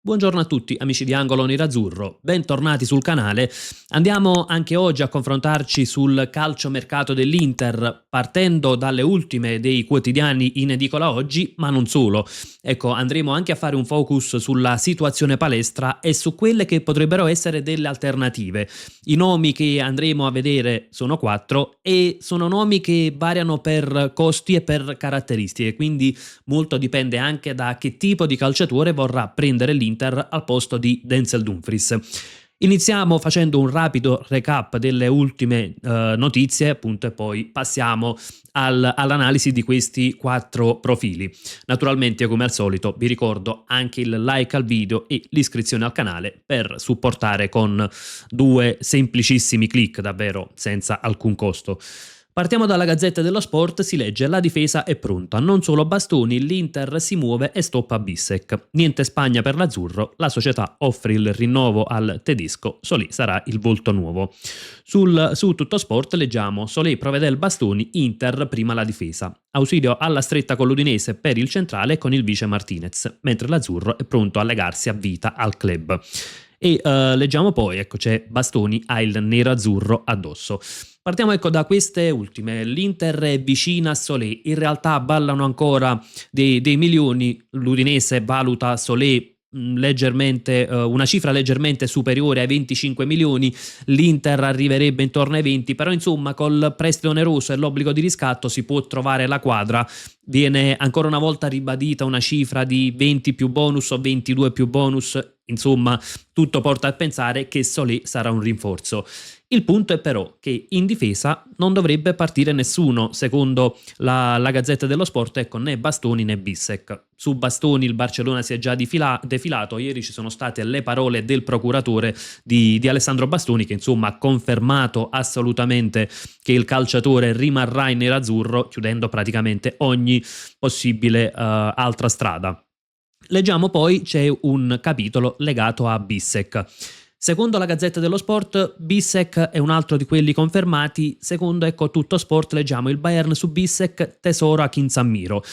Buongiorno a tutti amici di Angolo Nerazzurro, bentornati sul canale. Andiamo anche oggi a confrontarci sul calciomercato dell'Inter, partendo dalle ultime dei quotidiani in edicola oggi, ma non solo. Ecco, andremo anche a fare un focus sulla situazione palestra e su quelle che potrebbero essere delle alternative. I nomi che andremo a vedere sono 4 e sono nomi che variano per costi e per caratteristiche, quindi molto dipende anche da che tipo di calciatore vorrà prendere l'Inter al posto di Denzel Dumfries. Iniziamo facendo un rapido recap delle ultime notizie, appunto, e poi passiamo all'analisi di questi 4 profili. Naturalmente, come al solito, vi ricordo anche il like al video e l'iscrizione al canale per supportare con 2 semplicissimi click, davvero senza alcun costo. Partiamo dalla Gazzetta dello Sport, si legge: la difesa è pronta, non solo bastoni, l'Inter si muove e stoppa Bissek. Niente Spagna per l'azzurro, la società offre il rinnovo al tedesco, Solé sarà il volto nuovo. Su Tutto Sport leggiamo: Solé provvede il bastoni, Inter prima la difesa. Ausilio alla stretta con l'Udinese per il centrale con il vice Martinez, mentre l'azzurro è pronto a legarsi a vita al club. E leggiamo poi, ecco, c'è Bastoni ha il nero-azzurro addosso. Partiamo ecco da queste ultime. L'Inter è vicina a Solé, in realtà ballano ancora dei milioni, l'Udinese valuta Solé leggermente una cifra leggermente superiore ai 25 milioni, l'Inter arriverebbe intorno ai 20, però insomma col prestito oneroso e l'obbligo di riscatto si può trovare la quadra. Viene ancora una volta ribadita una cifra di 20 più bonus o 22 più bonus, insomma tutto porta a pensare che Solé sarà un rinforzo. Il punto è però che in difesa non dovrebbe partire nessuno, secondo la Gazzetta dello Sport, ecco, né Bastoni né Bissek. Su Bastoni il Barcellona si è già defilato, ieri ci sono state le parole del procuratore di Alessandro Bastoni, che insomma ha confermato assolutamente che il calciatore rimarrà in nerazzurro, chiudendo praticamente ogni possibile altra strada. Leggiamo poi, c'è un capitolo legato a Bissek. Secondo la Gazzetta dello Sport, Bissek è un altro di quelli confermati. Secondo ecco Tutto Sport leggiamo: il Bayern su Bissek, tesoro a Kinzammiro.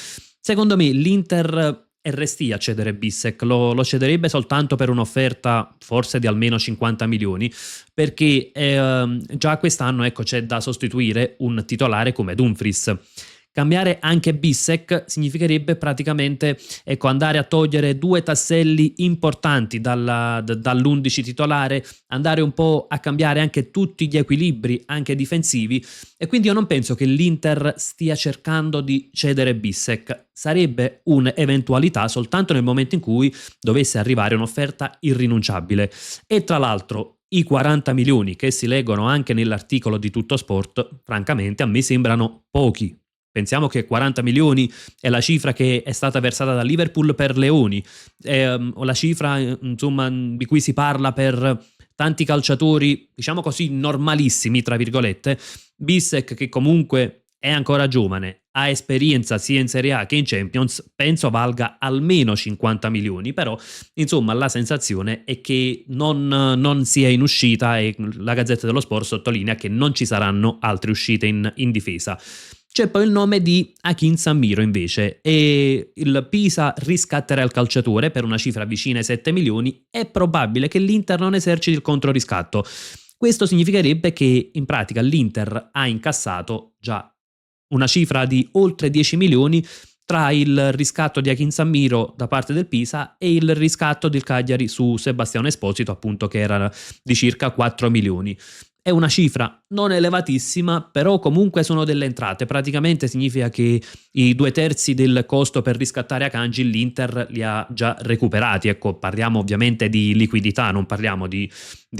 Secondo me l'Inter è restia a cedere Bissek, lo cederebbe soltanto per un'offerta forse di almeno 50 milioni, perché già quest'anno ecco c'è da sostituire un titolare come Dumfries. Cambiare anche Bissek significherebbe praticamente ecco, andare a togliere 2 tasselli importanti dall'11 titolare, andare un po' a cambiare anche tutti gli equilibri anche difensivi, e quindi io non penso che l'Inter stia cercando di cedere Bissek. Sarebbe un'eventualità soltanto nel momento in cui dovesse arrivare un'offerta irrinunciabile. E tra l'altro i 40 milioni che si leggono anche nell'articolo di Tutto Sport, francamente a me sembrano pochi. Pensiamo che 40 milioni è la cifra che è stata versata da Liverpool per Leoni, o la cifra insomma di cui si parla per tanti calciatori, diciamo così, normalissimi, tra virgolette. Bissek, che comunque è ancora giovane, ha esperienza sia in Serie A che in Champions, penso valga almeno 50 milioni, però insomma la sensazione è che non sia in uscita, e la Gazzetta dello Sport sottolinea che non ci saranno altre uscite in difesa. C'è poi il nome di Akinzamiro invece, e il Pisa riscatterà il calciatore per una cifra vicina ai 7 milioni. È probabile che l'Inter non eserciti il controriscatto. Questo significherebbe che in pratica l'Inter ha incassato già una cifra di oltre 10 milioni tra il riscatto di Akinzamiro da parte del Pisa e il riscatto del Cagliari su Sebastiano Esposito, appunto, che era di circa 4 milioni. È una cifra non elevatissima, però comunque sono delle entrate. Praticamente significa che i 2/3 del costo per riscattare Akanji l'Inter li ha già recuperati. Ecco, parliamo ovviamente di liquidità, non parliamo di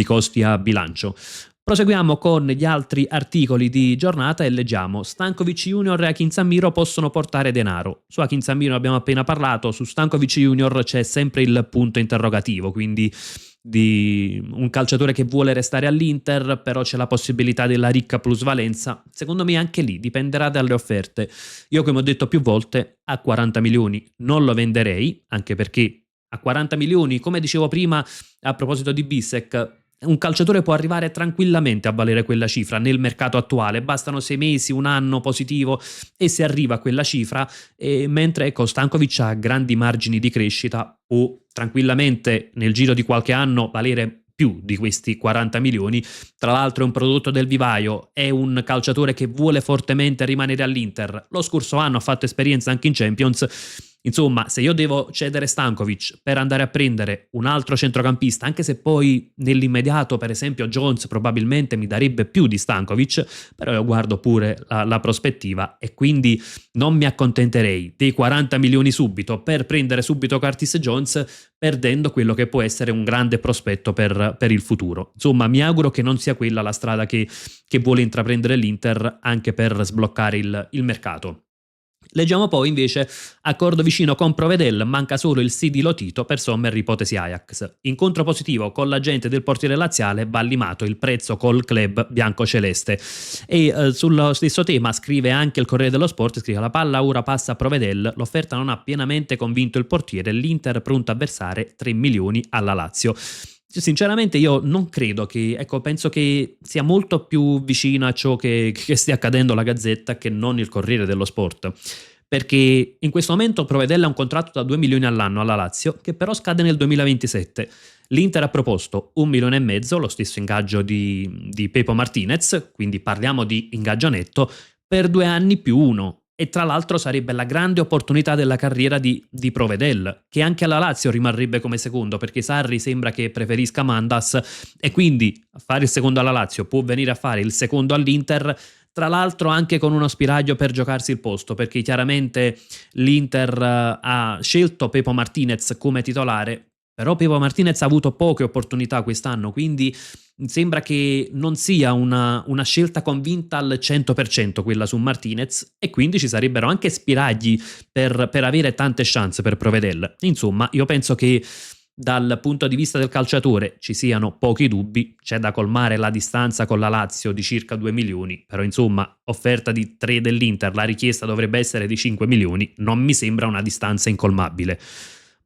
costi a bilancio. Proseguiamo con gli altri articoli di giornata e leggiamo: Stankovic Junior e Akinzamiro possono portare denaro. Su Akinzamiro abbiamo appena parlato, su Stankovic Junior c'è sempre il punto interrogativo, quindi di un calciatore che vuole restare all'Inter, però c'è la possibilità della ricca plusvalenza. Secondo me anche lì dipenderà dalle offerte. Io, come ho detto più volte, a 40 milioni non lo venderei, anche perché a 40 milioni, come dicevo prima a proposito di Bissek, un calciatore può arrivare tranquillamente a valere quella cifra nel mercato attuale, bastano 6 mesi, un anno positivo e si arriva a quella cifra, mentre ecco Stankovic ha grandi margini di crescita, può tranquillamente nel giro di qualche anno valere più di questi 40 milioni. Tra l'altro è un prodotto del vivaio, è un calciatore che vuole fortemente rimanere all'Inter. Lo scorso anno ha fatto esperienza anche in Champions. Insomma, se io devo cedere Stankovic per andare a prendere un altro centrocampista, anche se poi nell'immediato, per esempio, Jones probabilmente mi darebbe più di Stankovic, però io guardo pure la prospettiva e quindi non mi accontenterei dei 40 milioni subito per prendere subito Curtis Jones, perdendo quello che può essere un grande prospetto per il futuro. Insomma, mi auguro che non sia quella la strada che vuole intraprendere l'Inter anche per sbloccare il mercato. Leggiamo poi invece accordo vicino con Provedel, manca solo il sì di Lotito per Sommer ipotesi Ajax. Incontro positivo con l'agente del portiere laziale, va limato il prezzo col club biancoceleste. E sullo stesso tema scrive anche il Corriere dello Sport, scrive la palla ora passa a Provedel, l'offerta non ha pienamente convinto il portiere, l'Inter pronto a versare 3 milioni alla Lazio. Sinceramente io non credo che, ecco, penso che sia molto più vicino a ciò che stia accadendo alla Gazzetta che non il Corriere dello Sport. Perché in questo momento Provedella ha un contratto da 2 milioni all'anno alla Lazio, che però scade nel 2027. L'Inter ha proposto 1,5 milioni, lo stesso ingaggio di Pepo Martinez, quindi parliamo di ingaggio netto, per 2 anni più uno. E tra l'altro sarebbe la grande opportunità della carriera di Provedel, che anche alla Lazio rimarrebbe come secondo, perché Sarri sembra che preferisca Mandas e quindi a fare il secondo alla Lazio può venire a fare il secondo all'Inter, tra l'altro anche con uno spiraglio per giocarsi il posto, perché chiaramente l'Inter ha scelto Pepo Martinez come titolare, però Pepo Martinez ha avuto poche opportunità quest'anno, quindi sembra che non sia una scelta convinta al 100% quella su Martinez e quindi ci sarebbero anche spiragli per avere tante chance per Provedel. Insomma, io penso che dal punto di vista del calciatore ci siano pochi dubbi, c'è da colmare la distanza con la Lazio di circa 2 milioni, però insomma offerta di 3 dell'Inter, la richiesta dovrebbe essere di 5 milioni, non mi sembra una distanza incolmabile.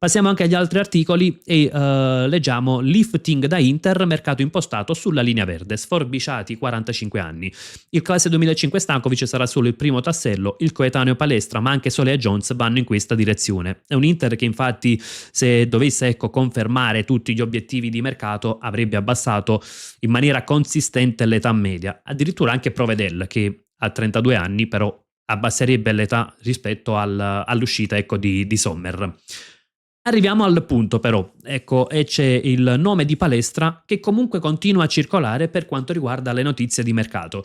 Passiamo anche agli altri articoli e leggiamo lifting da Inter, mercato impostato sulla linea verde, sforbiciati 45 anni. Il classe 2005 Stankovic sarà solo il primo tassello, il coetaneo Palestra ma anche Solé e Jones vanno in questa direzione. È un Inter che infatti se dovesse confermare tutti gli obiettivi di mercato avrebbe abbassato in maniera consistente l'età media, addirittura anche Provedel che ha 32 anni però abbasserebbe l'età rispetto all'uscita di Sommer. Arriviamo al punto però, ecco, e c'è il nome di Palestra che comunque continua a circolare per quanto riguarda le notizie di mercato.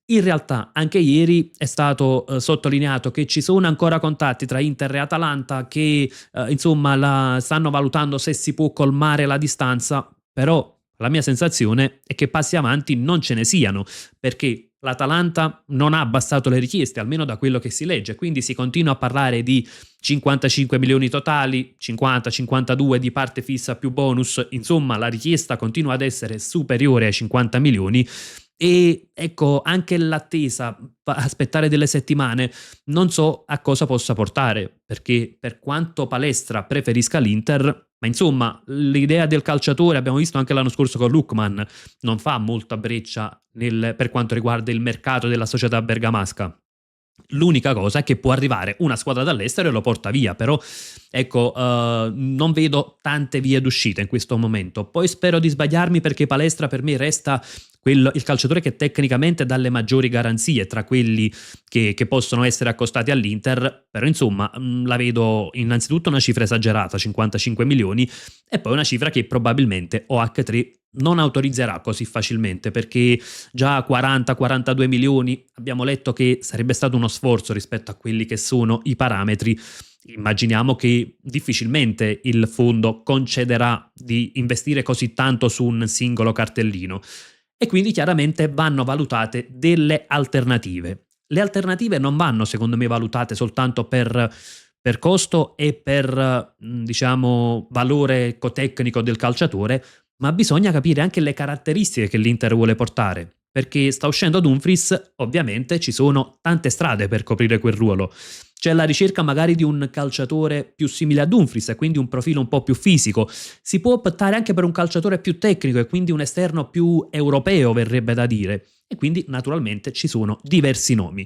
In realtà anche ieri è stato sottolineato che ci sono ancora contatti tra Inter e Atalanta che insomma stanno valutando se si può colmare la distanza, però la mia sensazione è che passi avanti non ce ne siano, perché l'Atalanta non ha abbassato le richieste, almeno da quello che si legge, quindi si continua a parlare di 55 milioni totali, 50-52 di parte fissa più bonus, insomma la richiesta continua ad essere superiore ai 50 milioni e ecco anche l'attesa, aspettare delle settimane, non so a cosa possa portare, perché per quanto Palestra preferisca l'Inter, ma insomma l'idea del calciatore, abbiamo visto anche l'anno scorso con Lookman, non fa molta breccia per quanto riguarda il mercato della società bergamasca. L'unica cosa è che può arrivare una squadra dall'estero e lo porta via, però ecco, non vedo tante vie d'uscita in questo momento. Poi spero di sbagliarmi perché Palestra per me resta il calciatore che tecnicamente dà le maggiori garanzie tra quelli che possono essere accostati all'Inter, però insomma la vedo innanzitutto una cifra esagerata, 55 milioni, e poi una cifra che probabilmente OH3 non autorizzerà così facilmente perché già 40-42 milioni abbiamo letto che sarebbe stato uno sforzo rispetto a quelli che sono i parametri. Immaginiamo che difficilmente il fondo concederà di investire così tanto su un singolo cartellino e quindi chiaramente vanno valutate delle alternative. Le alternative non vanno secondo me valutate soltanto per costo e per diciamo valore tecnico del calciatore, ma bisogna capire anche le caratteristiche che l'Inter vuole portare. perché sta uscendo Dumfries, ovviamente ci sono tante strade per coprire quel ruolo. C'è la ricerca magari di un calciatore più simile a Dumfries e quindi un profilo un po' più fisico. Si può optare anche per un calciatore più tecnico e quindi un esterno più europeo, verrebbe da dire. E quindi naturalmente ci sono diversi nomi.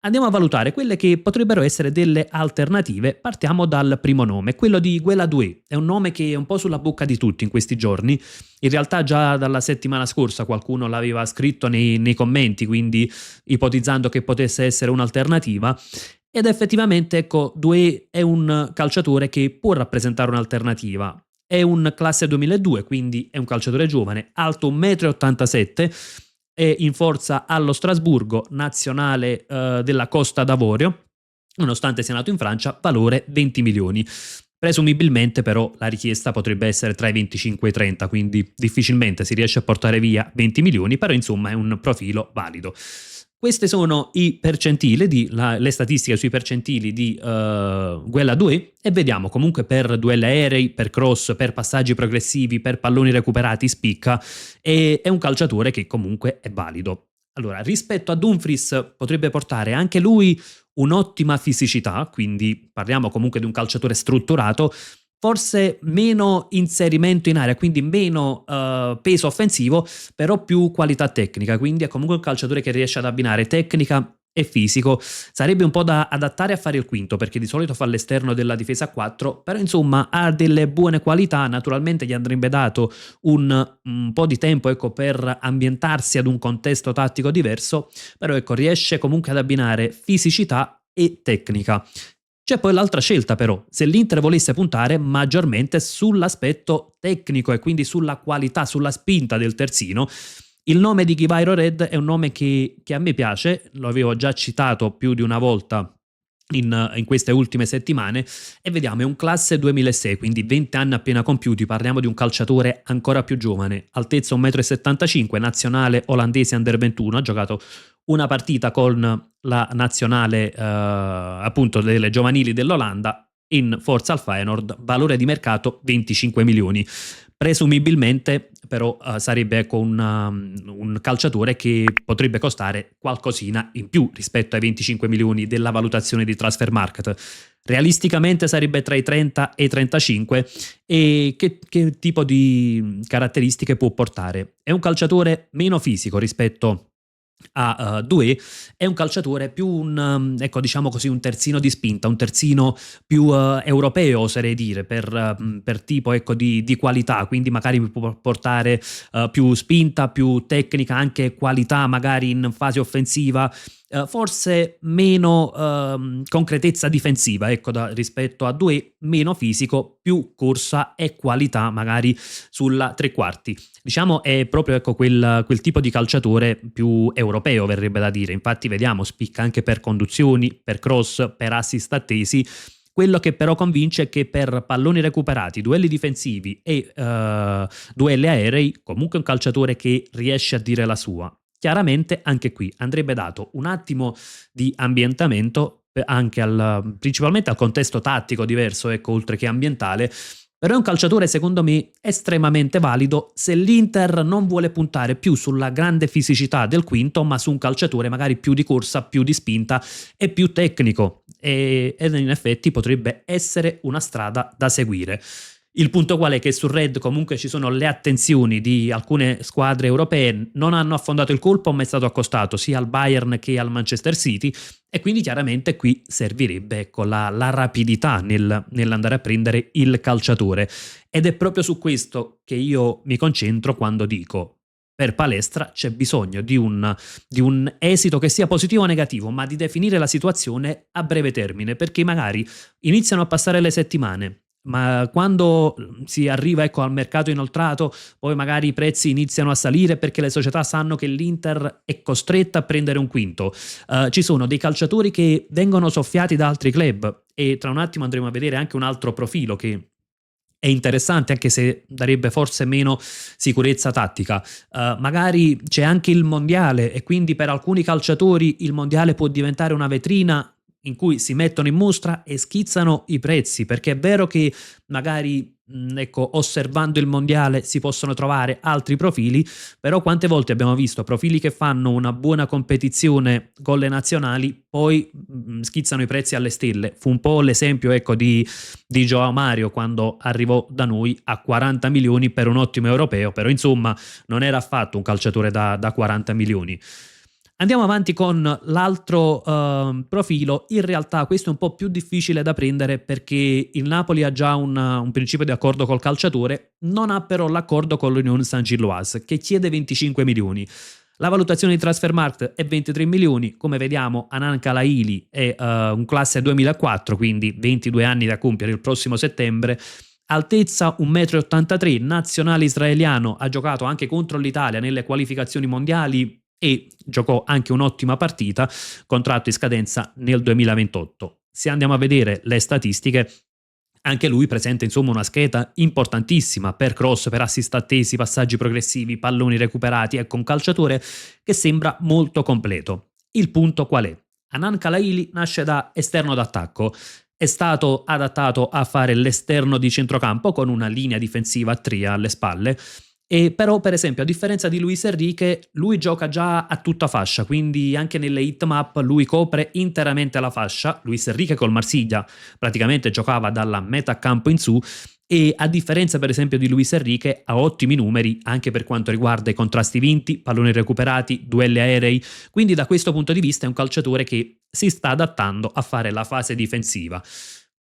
Andiamo a valutare quelle che potrebbero essere delle alternative. Partiamo dal primo nome, quello di Guela Doué. È un nome che è un po' sulla bocca di tutti in questi giorni. In realtà già dalla settimana scorsa qualcuno l'aveva scritto nei commenti, quindi ipotizzando che potesse essere un'alternativa. Ed effettivamente, ecco, Doué è un calciatore che può rappresentare un'alternativa. È un classe 2002, quindi è un calciatore giovane, alto 1,87 m, è in forza allo Strasburgo, nazionale della Costa d'Avorio, nonostante sia nato in Francia, valore 20 milioni. Presumibilmente però la richiesta potrebbe essere tra i 25 e i 30, quindi difficilmente si riesce a portare via 20 milioni, però insomma è un profilo valido. Queste sono i percentili, le statistiche sui percentili di Guella 2 e vediamo comunque per duelli aerei, per cross, per passaggi progressivi, per palloni recuperati spicca e è un calciatore che comunque è valido. Allora, rispetto a Dumfries potrebbe portare anche lui un'ottima fisicità, quindi parliamo comunque di un calciatore strutturato, forse meno inserimento in area, quindi meno peso offensivo, però più qualità tecnica, quindi è comunque un calciatore che riesce ad abbinare tecnica e fisico. Sarebbe un po' da adattare a fare il quinto, perché di solito fa l'esterno della difesa a 4, però insomma ha delle buone qualità. Naturalmente gli andrebbe dato un po' di tempo, ecco, per ambientarsi ad un contesto tattico diverso, però ecco, riesce comunque ad abbinare fisicità e tecnica. C'è poi l'altra scelta però, se l'Inter volesse puntare maggiormente sull'aspetto tecnico e quindi sulla qualità, sulla spinta del terzino, il nome di Guivairo Red è un nome che a me piace, lo avevo già citato più di una volta in queste ultime settimane, e vediamo, è un classe 2006, quindi 20 anni appena compiuti, parliamo di un calciatore ancora più giovane, altezza 1,75 m, nazionale olandese under 21, ha giocato una partita con la nazionale appunto delle giovanili dell'Olanda in forza al Feyenoord, valore di mercato 25 milioni. Presumibilmente però sarebbe ecco un calciatore che potrebbe costare qualcosina in più rispetto ai 25 milioni della valutazione di Transfer Market. Realisticamente sarebbe tra i 30 e i 35. E che tipo di caratteristiche può portare? È un calciatore meno fisico rispetto a Doué, è un calciatore più ecco, diciamo così, un terzino di spinta, un terzino più europeo, oserei dire, per tipo ecco di qualità, quindi magari può portare più spinta, più tecnica, anche qualità magari in fase offensiva, forse meno concretezza difensiva, ecco, rispetto a Doué, meno fisico, più corsa e qualità magari sulla tre quarti. Diciamo è proprio ecco quel tipo di calciatore più europeo, verrebbe da dire. Infatti vediamo, spicca anche per conduzioni, per cross, per assist attesi. Quello che però convince è che per palloni recuperati, duelli difensivi e duelli aerei, comunque è un calciatore che riesce a dire la sua. Chiaramente anche qui andrebbe dato un attimo di ambientamento anche principalmente al contesto tattico diverso, ecco, oltre che ambientale. Però è un calciatore secondo me estremamente valido se l'Inter non vuole puntare più sulla grande fisicità del quinto, ma su un calciatore magari più di corsa, più di spinta e più tecnico, ed in effetti potrebbe essere una strada da seguire. Il punto qual è? Che sul Red comunque ci sono le attenzioni di alcune squadre europee, non hanno affondato il colpo ma è stato accostato sia al Bayern che al Manchester City, e quindi chiaramente qui servirebbe ecco, la rapidità nell'andare a prendere il calciatore, ed è proprio su questo che io mi concentro quando dico: per Palestra c'è bisogno di un esito che sia positivo o negativo, ma di definire la situazione a breve termine, perché magari iniziano a passare le settimane, ma quando si arriva ecco, al mercato inoltrato, poi magari i prezzi iniziano a salire perché le società sanno che l'Inter è costretta a prendere un quinto. Ci sono dei calciatori che vengono soffiati da altri club, e tra un attimo andremo a vedere anche un altro profilo che è interessante, anche se darebbe forse meno sicurezza tattica. Magari c'è anche il mondiale, e quindi per alcuni calciatori il mondiale può diventare una vetrina in cui si mettono in mostra e schizzano i prezzi, perché è vero che magari ecco, osservando il mondiale si possono trovare altri profili, però quante volte abbiamo visto profili che fanno una buona competizione con le nazionali, poi schizzano i prezzi alle stelle. Fu un po' l'esempio, ecco, di Joao Mario quando arrivò da noi a 40 milioni per un ottimo europeo, però insomma non era affatto un calciatore da 40 milioni. Andiamo avanti con l'altro profilo. In realtà questo è un po' più difficile da prendere perché il Napoli ha già un principio di accordo col calciatore, non ha però l'accordo con l'Union Saint-Gilloise che chiede 25 milioni. La valutazione di Transfermarkt è 23 milioni, come vediamo Hanan Kalaili è un classe 2004, quindi 22 anni da compiere il prossimo settembre, altezza 1,83 m, nazionale israeliano, ha giocato anche contro l'Italia nelle qualificazioni mondiali e giocò anche un'ottima partita, contratto in scadenza nel 2028. Se andiamo a vedere le statistiche, anche lui presenta insomma una scheda importantissima per cross, per assist attesi, passaggi progressivi, palloni recuperati, ecco un calciatore che sembra molto completo. Il punto qual è? Hanan Kalaili nasce da esterno d'attacco, è stato adattato a fare l'esterno di centrocampo con una linea difensiva a tria alle spalle. E però, per esempio, a differenza di Luis Enrique, lui gioca già a tutta fascia, quindi anche nelle hitmap lui copre interamente la fascia. Luis Enrique col Marsiglia praticamente giocava dalla metà campo in su e a differenza per esempio di Luis Enrique ha ottimi numeri anche per quanto riguarda i contrasti vinti, palloni recuperati, duelli aerei, quindi da questo punto di vista è un calciatore che si sta adattando a fare la fase difensiva.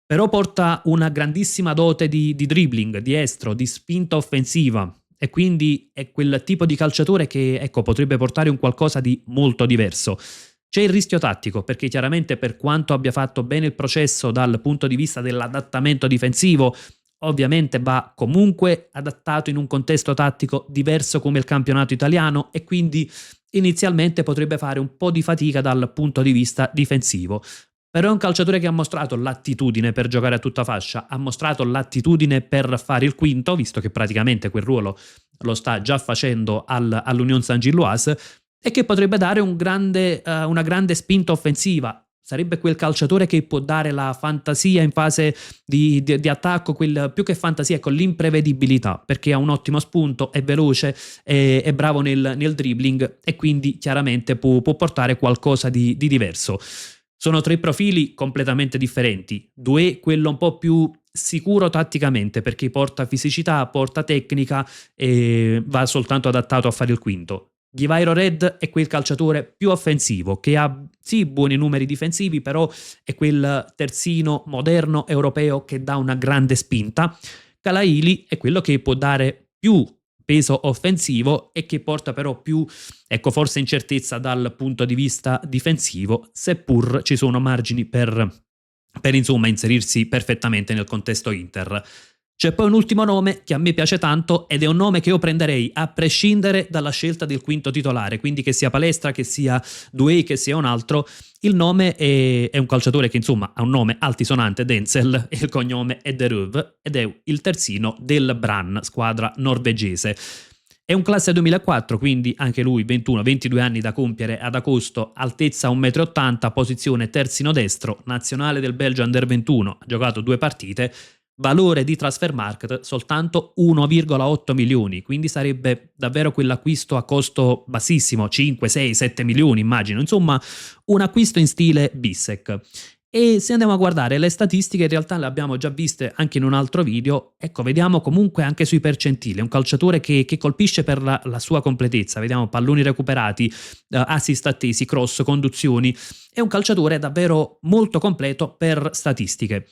Però porta una grandissima dote di dribbling, di estro, di spinta offensiva, e quindi è quel tipo di calciatore che ecco, potrebbe portare un qualcosa di molto diverso. C'è il rischio tattico, perché chiaramente per quanto abbia fatto bene il processo dal punto di vista dell'adattamento difensivo, ovviamente va comunque adattato in un contesto tattico diverso come il campionato italiano e quindi inizialmente potrebbe fare un po' di fatica dal punto di vista difensivo. Però è un calciatore che ha mostrato l'attitudine per giocare a tutta fascia, ha mostrato l'attitudine per fare il quinto, visto che praticamente quel ruolo lo sta già facendo all'Union Saint-Gilloise, e che potrebbe dare una grande spinta offensiva. Sarebbe quel calciatore che può dare la fantasia in fase di attacco, più che fantasia, con l'imprevedibilità, perché ha un ottimo spunto, è veloce, è bravo nel dribbling e quindi chiaramente può portare qualcosa di diverso. Sono tre profili completamente differenti. Doué, quello un po' più sicuro tatticamente perché porta fisicità, porta tecnica e va soltanto adattato a fare il quinto. Ghivairo Red è quel calciatore più offensivo che ha sì buoni numeri difensivi, però è quel terzino moderno europeo che dà una grande spinta. Kalaili è quello che può dare più peso offensivo e che porta però più, ecco, forse incertezza dal punto di vista difensivo, seppur ci sono margini per insomma inserirsi perfettamente nel contesto Inter. C'è poi un ultimo nome che a me piace tanto ed è un nome che io prenderei a prescindere dalla scelta del quinto titolare, quindi che sia Palestra, che sia Doué, che sia un altro. Il nome è un calciatore che insomma ha un nome altisonante, Denzel, e il cognome è De Reuve ed è il terzino del Brann, squadra norvegese. È un classe 2004, quindi anche lui 21-22 anni da compiere ad agosto, altezza 1,80 m, posizione terzino destro, nazionale del Belgio Under 21, ha giocato 2 partite, valore di Transfermarkt soltanto 1,8 milioni, quindi sarebbe davvero quell'acquisto a costo bassissimo, 5, 6, 7 milioni immagino, insomma un acquisto in stile Bissek. E se andiamo a guardare le statistiche, in realtà le abbiamo già viste anche in un altro video, ecco, vediamo comunque anche sui percentili, è un calciatore che colpisce per la sua completezza, vediamo palloni recuperati, assist attesi, cross, conduzioni, è un calciatore davvero molto completo per statistiche.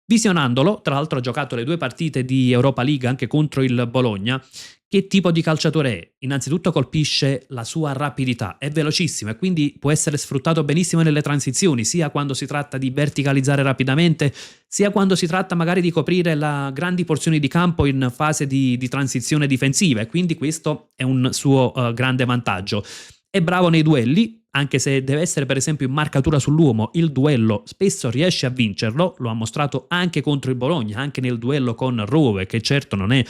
Visionandolo, tra l'altro ha giocato le 2 partite di Europa League anche contro il Bologna, che tipo di calciatore è? Innanzitutto colpisce la sua rapidità, è velocissimo e quindi può essere sfruttato benissimo nelle transizioni, sia quando si tratta di verticalizzare rapidamente, sia quando si tratta magari di coprire grandi porzioni di campo in fase di transizione difensiva e quindi questo è un suo grande vantaggio. È bravo nei duelli, anche se deve essere per esempio in marcatura sull'uomo, il duello spesso riesce a vincerlo, lo ha mostrato anche contro il Bologna, anche nel duello con Rove, che certo non è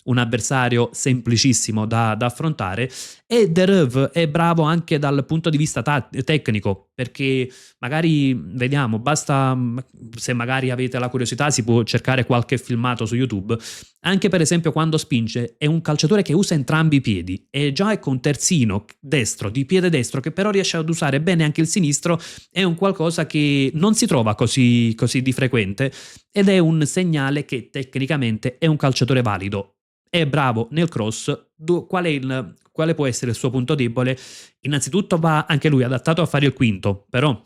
un avversario semplicissimo da affrontare, e Derev è bravo anche dal punto di vista tecnico, perché magari vediamo, basta, se magari avete la curiosità si può cercare qualche filmato su YouTube, anche per esempio quando spinge è un calciatore che usa entrambi i piedi, e già ecco un terzino destro, di piede destro, che però riesce ad usare bene anche il sinistro, è un qualcosa che non si trova così di frequente, ed è un segnale che tecnicamente è un calciatore valido. È bravo nel cross. Quale può essere il suo punto debole? Innanzitutto va anche lui adattato a fare il quinto, però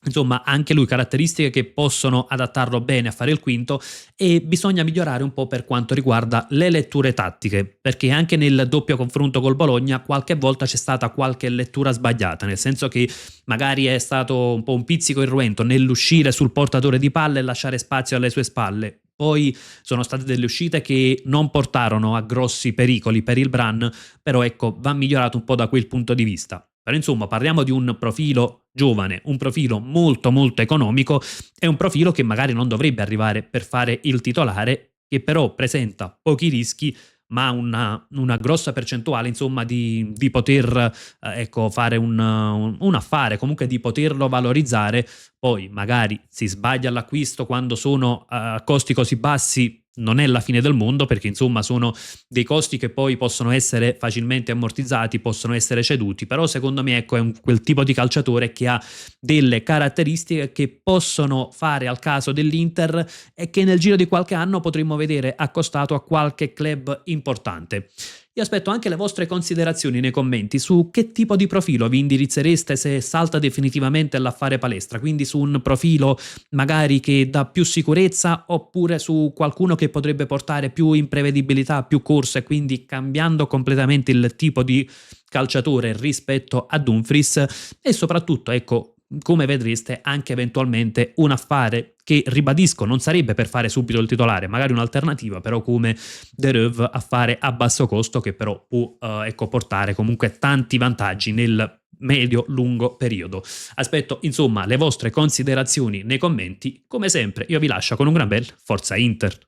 insomma anche lui caratteristiche che possono adattarlo bene a fare il quinto, e bisogna migliorare un po' per quanto riguarda le letture tattiche, perché anche nel doppio confronto col Bologna qualche volta c'è stata qualche lettura sbagliata, nel senso che magari è stato un po' un pizzico irruento nell'uscire sul portatore di palle e lasciare spazio alle sue spalle. Poi sono state delle uscite che non portarono a grossi pericoli per il Bran, però ecco, va migliorato un po' da quel punto di vista. Però insomma parliamo di un profilo giovane, un profilo molto molto economico, e un profilo che magari non dovrebbe arrivare per fare il titolare, che però presenta pochi rischi, ma una grossa percentuale insomma di poter ecco, fare un affare, comunque di poterlo valorizzare. Poi magari si sbaglia all'acquisto quando sono a costi così bassi, non è la fine del mondo, perché insomma sono dei costi che poi possono essere facilmente ammortizzati, possono essere ceduti, però secondo me ecco, è quel tipo di calciatore che ha delle caratteristiche che possono fare al caso dell'Inter, e che nel giro di qualche anno potremmo vedere accostato a qualche club importante. Io aspetto anche le vostre considerazioni nei commenti su che tipo di profilo vi indirizzereste se salta definitivamente l'affare palestra, quindi su un profilo magari che dà più sicurezza, oppure su qualcuno che potrebbe portare più imprevedibilità, più corsa, e quindi cambiando completamente il tipo di calciatore rispetto a Dumfries, e soprattutto ecco come vedreste anche eventualmente un affare che, ribadisco, non sarebbe per fare subito il titolare, magari un'alternativa, però come Derev, affare a basso costo che però può ecco, portare comunque tanti vantaggi nel medio-lungo periodo. Aspetto insomma le vostre considerazioni nei commenti. Come sempre io vi lascio con un gran bel Forza Inter.